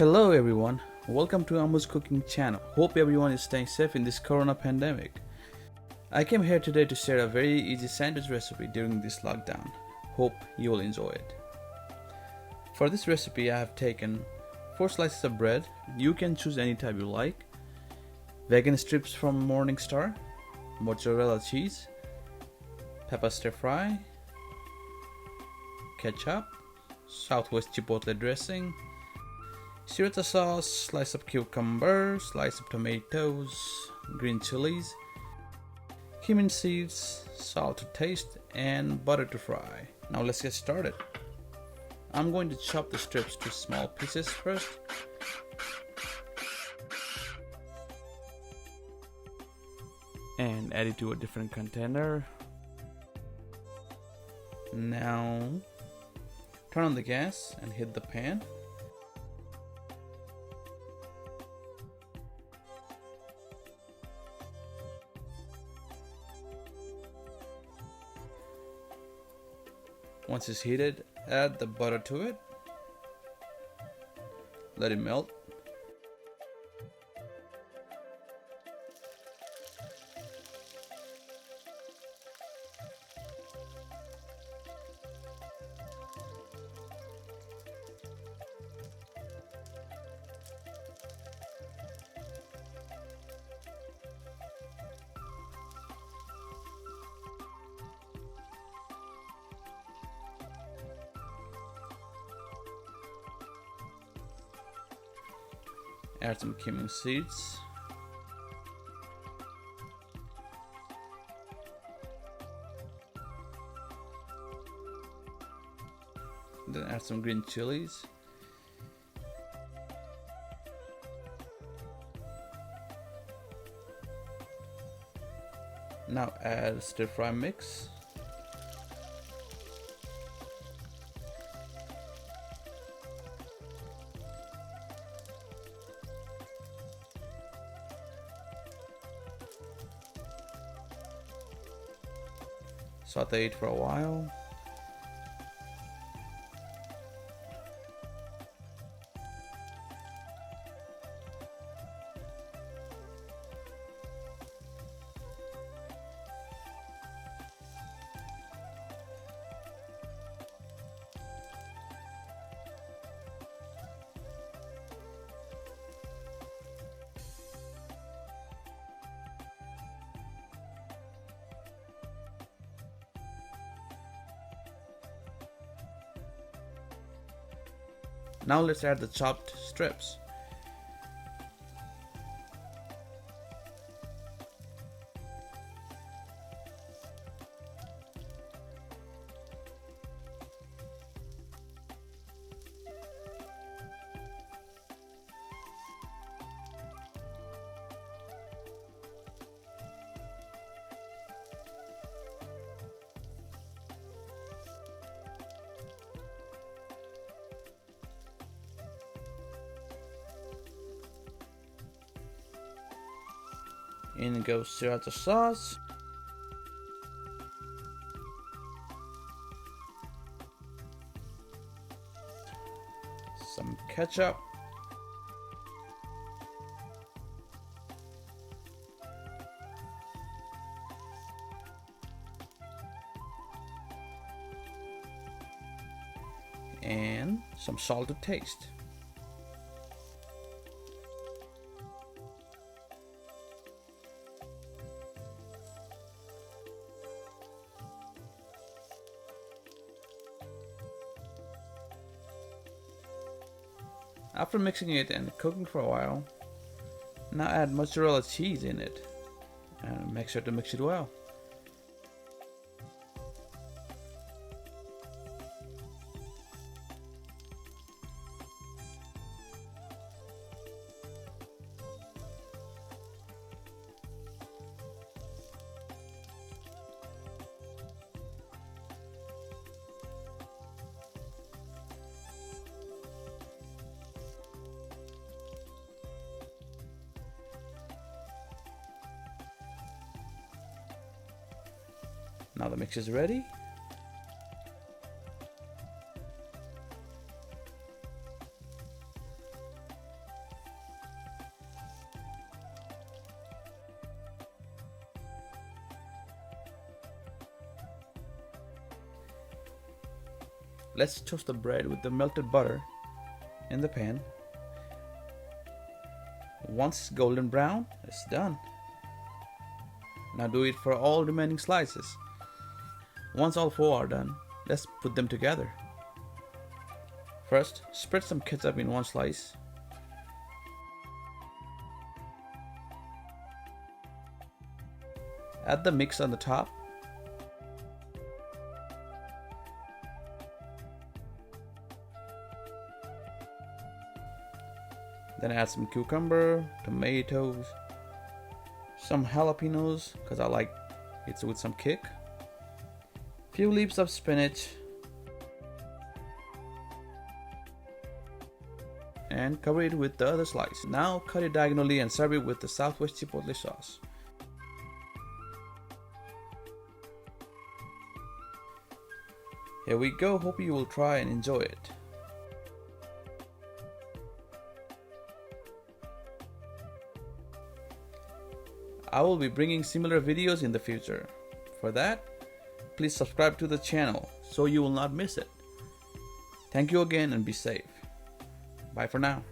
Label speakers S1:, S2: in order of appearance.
S1: Hello everyone, welcome to Amu's cooking channel. Hope everyone is staying safe in this corona pandemic. I came here today to share a very easy sandwich recipe during this lockdown. Hope you will enjoy it. For this recipe I have taken 4 slices of bread, you can choose any type you like, vegan strips from Morningstar, mozzarella cheese, pepper stir fry, ketchup, Southwest Chipotle dressing, Sriracha sauce, slice of cucumber, slice of tomatoes, green chilies, cumin seeds, salt to taste, and butter to fry. Now let's get started. I'm going to chop the strips to small pieces first. And add it to a different container. Now turn on the gas and heat the pan. Once it's heated, add the butter to it. Let it melt. Add some cumin seeds. Then add some green chilies. Now add stir fry mix. Saute it for a while. Now let's add the chopped strips. In goes Sriracha sauce. Some ketchup. And some salt to taste. After mixing it and cooking for a while, now add mozzarella cheese in it and make sure to mix it well. Now the mix is ready. Let's toast the bread with the melted butter in the pan. Once it's golden brown, it's done. Now do it for all remaining slices. Once all 4 are done, let's put them together. First, spread some ketchup in one slice. Add the mix on the top. Then add some cucumber, tomatoes, some jalapeños because I like it with some kick. Few leaves of spinach. And cover it with the other slice. Now cut it diagonally and serve it with the Southwest Chipotle sauce. Here we go, hope you will try and enjoy it. I will be bringing similar videos in the future. For that, please subscribe to the channel so you will not miss it. Thank you again and be safe. Bye for now.